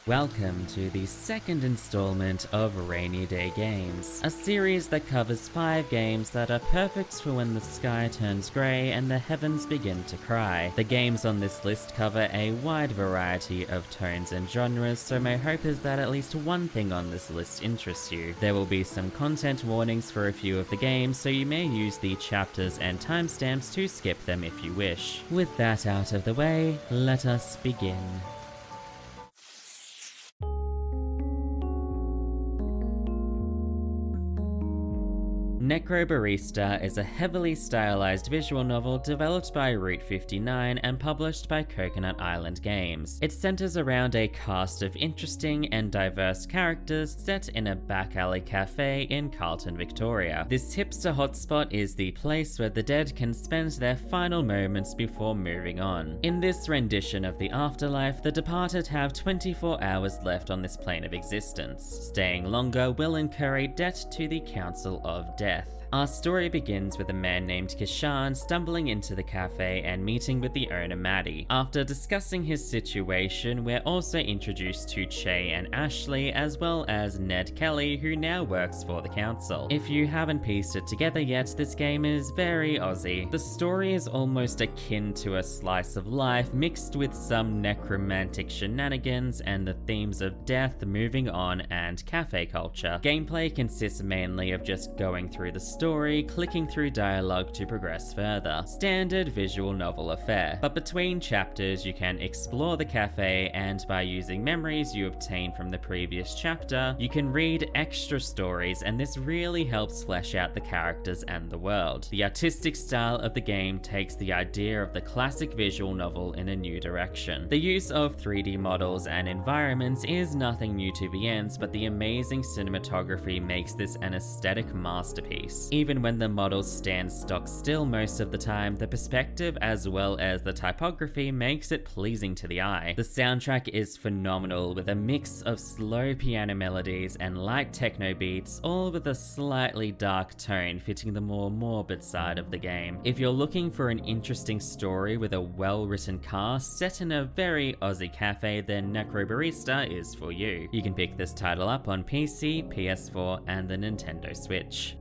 Welcome to the second installment of Rainy Day Games, a series that covers 5 games that are perfect for when the sky turns grey and the heavens begin to cry. The games on this list cover a wide variety of tones and genres, so my hope is that at least one thing on this list interests you. There will be some content warnings for a few of the games, so you may use the chapters and timestamps to skip them if you wish. With that out of the way, let us begin. Necrobarista is a heavily stylized visual novel developed by Route 59 and published by Coconut Island Games. It centers around a cast of interesting and diverse characters set in a back alley cafe in Carlton, Victoria. This hipster hotspot is the place where the dead can spend their final moments before moving on. In this rendition of the afterlife, the departed have 24 hours left on this plane of existence. Staying longer will incur a debt to the Council of Death. Our story begins with a man named Kishan stumbling into the cafe and meeting with the owner Maddie. After discussing his situation, we're also introduced to Che and Ashley, as well as Ned Kelly, who now works for the council. If you haven't pieced it together yet, this game is very Aussie. The story is almost akin to a slice of life mixed with some necromantic shenanigans and the themes of death, moving on, and cafe culture. Gameplay consists mainly of just going through the story, clicking through dialogue to progress further. Standard visual novel affair. But between chapters you can explore the cafe, and by using memories you obtain from the previous chapter, you can read extra stories, and this really helps flesh out the characters and the world. The artistic style of the game takes the idea of the classic visual novel in a new direction. The use of 3D models and environments is nothing new to VNs, but the amazing cinematography makes this an aesthetic masterpiece. Even when the models stand stock still most of the time, the perspective as well as the typography makes it pleasing to the eye. The soundtrack is phenomenal, with a mix of slow piano melodies and light techno beats, all with a slightly dark tone fitting the more morbid side of the game. If you're looking for an interesting story with a well-written cast set in a very Aussie cafe, then Necrobarista is for you. You can pick this title up on PC, PS4 and the Nintendo Switch.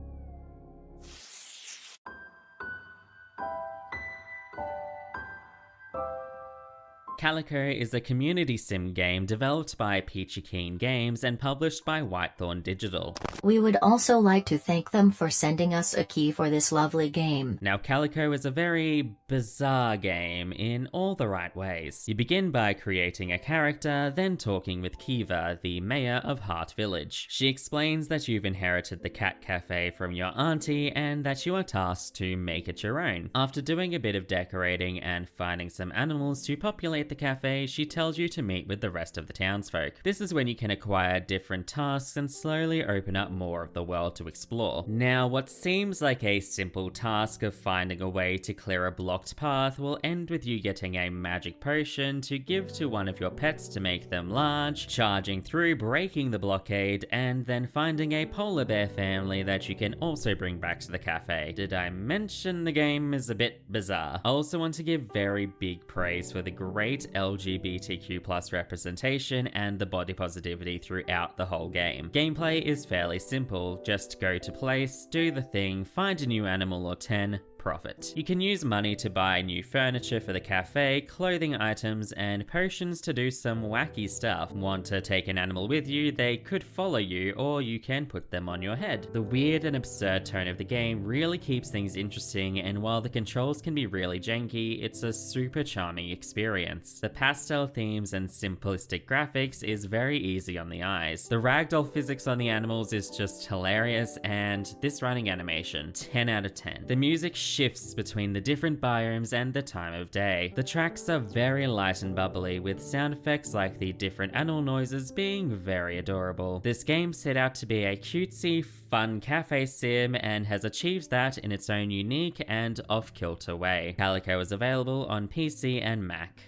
Calico is a community sim game developed by Peachy Keen Games and published by Whitethorn Digital. We would also like to thank them for sending us a key for this lovely game. Now, Calico is a very bizarre game in all the right ways. You begin by creating a character, then talking with Kiva, the mayor of Hart Village. She explains that you've inherited the cat cafe from your auntie and that you are tasked to make it your own. After doing a bit of decorating and finding some animals to populate the cafe, she tells you to meet with the rest of the townsfolk. This is when you can acquire different tasks and slowly open up more of the world to explore. Now, what seems like a simple task of finding a way to clear a blocked path will end with you getting a magic potion to give to one of your pets to make them large, charging through, breaking the blockade, and then finding a polar bear family that you can also bring back to the cafe. Did I mention the game is a bit bizarre? I also want to give very big praise for the great LGBTQ+ representation and the body positivity throughout the whole game. Gameplay is fairly simple, just go to place, do the thing, find a new animal or 10, profit. You can use money to buy new furniture for the cafe, clothing items, and potions to do some wacky stuff. Want to take an animal with you? They could follow you, or you can put them on your head. The weird and absurd tone of the game really keeps things interesting, and while the controls can be really janky, it's a super charming experience. The pastel themes and simplistic graphics is very easy on the eyes. The ragdoll physics on the animals is just hilarious, and this running animation, 10 out of 10. The music shifts between the different biomes and the time of day. The tracks are very light and bubbly, with sound effects like the different animal noises being very adorable. This game set out to be a cutesy, fun cafe sim and has achieved that in its own unique and off-kilter way. Calico is available on PC and Mac.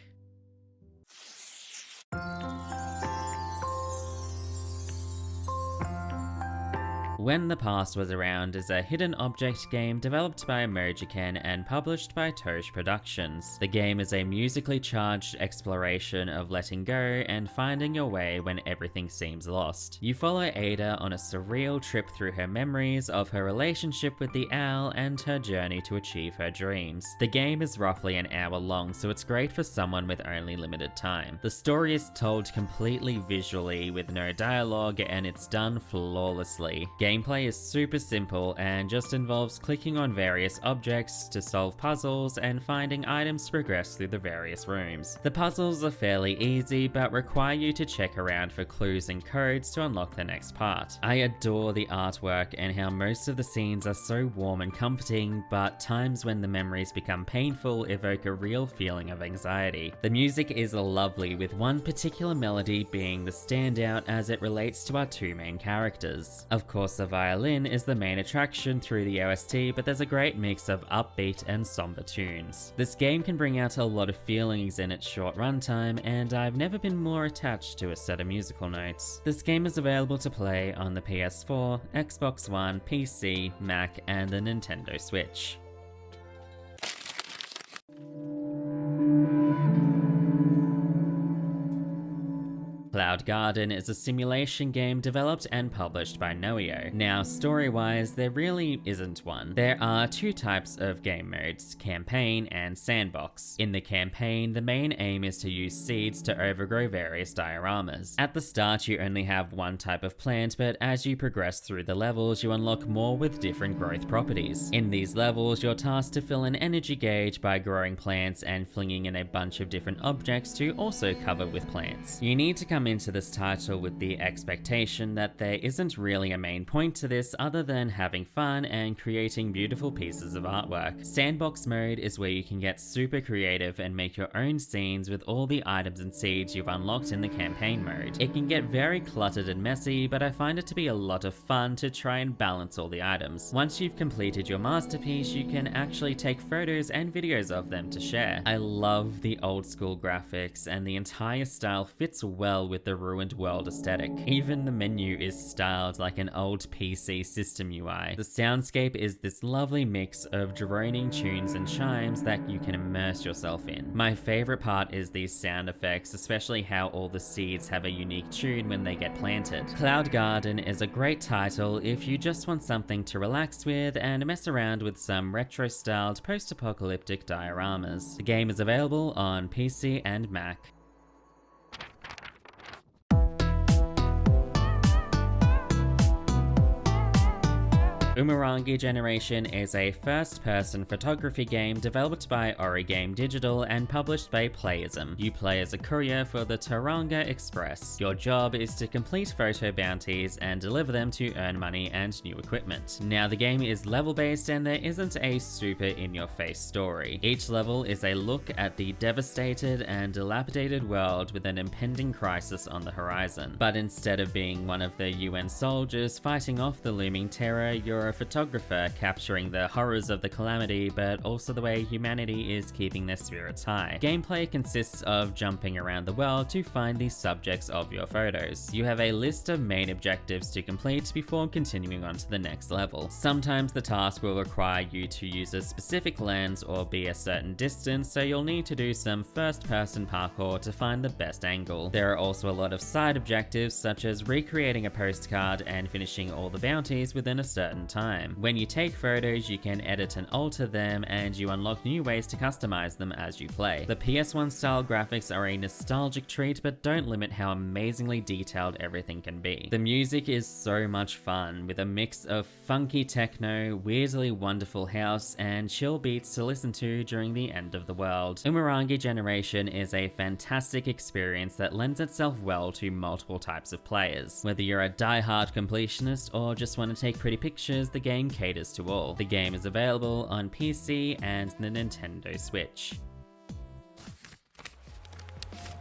When the Past Was Around is a hidden object game developed by Mojiken and published by Tosh Productions. The game is a musically charged exploration of letting go and finding your way when everything seems lost. You follow Ada on a surreal trip through her memories of her relationship with the owl and her journey to achieve her dreams. The game is roughly an hour long, so it's great for someone with only limited time. The story is told completely visually with no dialogue, and it's done flawlessly. Gameplay is super simple and just involves clicking on various objects to solve puzzles and finding items to progress through the various rooms. The puzzles are fairly easy but require you to check around for clues and codes to unlock the next part. I adore the artwork and how most of the scenes are so warm and comforting, but times when the memories become painful evoke a real feeling of anxiety. The music is lovely, with one particular melody being the standout as it relates to our two main characters. Of course, the violin is the main attraction through the OST, but there's a great mix of upbeat and somber tunes. This game can bring out a lot of feelings in its short runtime, and I've never been more attached to a set of musical notes. This game is available to play on the PS4, Xbox One, PC, Mac, and the Nintendo Switch. Cloud Garden is a simulation game developed and published by Noio. Now, story-wise, there really isn't one. There are two types of game modes, campaign and sandbox. In the campaign, the main aim is to use seeds to overgrow various dioramas. At the start, you only have one type of plant, but as you progress through the levels, you unlock more with different growth properties. In these levels, you're tasked to fill an energy gauge by growing plants and flinging in a bunch of different objects to also cover with plants. You need to come into this title with the expectation that there isn't really a main point to this other than having fun and creating beautiful pieces of artwork. Sandbox mode is where you can get super creative and make your own scenes with all the items and seeds you've unlocked in the campaign mode. It can get very cluttered and messy, but I find it to be a lot of fun to try and balance all the items. Once you've completed your masterpiece, you can actually take photos and videos of them to share. I love the old school graphics, and the entire style fits well with the ruined world aesthetic. Even the menu is styled like an old PC system UI. The soundscape is this lovely mix of droning tunes and chimes that you can immerse yourself in. My favorite part is these sound effects, especially how all the seeds have a unique tune when they get planted. Cloud Garden is a great title if you just want something to relax with and mess around with some retro-styled post-apocalyptic dioramas. The game is available on PC and Mac. Umurangi Generation is a first-person photography game developed by Origame Digital and published by Playism. You play as a courier for the Taranga Express. Your job is to complete photo bounties and deliver them to earn money and new equipment. Now, the game is level-based and there isn't a super in-your-face story. Each level is a look at the devastated and dilapidated world with an impending crisis on the horizon. But instead of being one of the UN soldiers fighting off the looming terror, you're a photographer capturing the horrors of the calamity, but also the way humanity is keeping their spirits high. Gameplay consists of jumping around the world to find the subjects of your photos. You have a list of main objectives to complete before continuing on to the next level. Sometimes the task will require you to use a specific lens or be a certain distance, so you'll need to do some first-person parkour to find the best angle. There are also a lot of side objectives, such as recreating a postcard and finishing all the bounties within a certain time. When you take photos, you can edit and alter them, and you unlock new ways to customize them as you play. The PS1 style graphics are a nostalgic treat, but don't limit how amazingly detailed everything can be. The music is so much fun, with a mix of funky techno, weirdly wonderful house, and chill beats to listen to during the end of the world. Umurangi Generation is a fantastic experience that lends itself well to multiple types of players. Whether you're a die-hard completionist or just want to take pretty pictures, the game caters to all. The game is available on PC and the Nintendo Switch.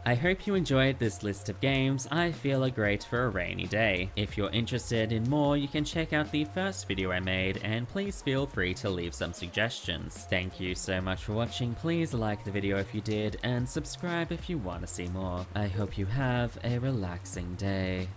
I hope you enjoyed this list of games I feel are great for a rainy day. If you're interested in more, you can check out the first video I made, and please feel free to leave some suggestions. Thank you so much for watching. Please like the video if you did, and subscribe if you want to see more. I hope you have a relaxing day.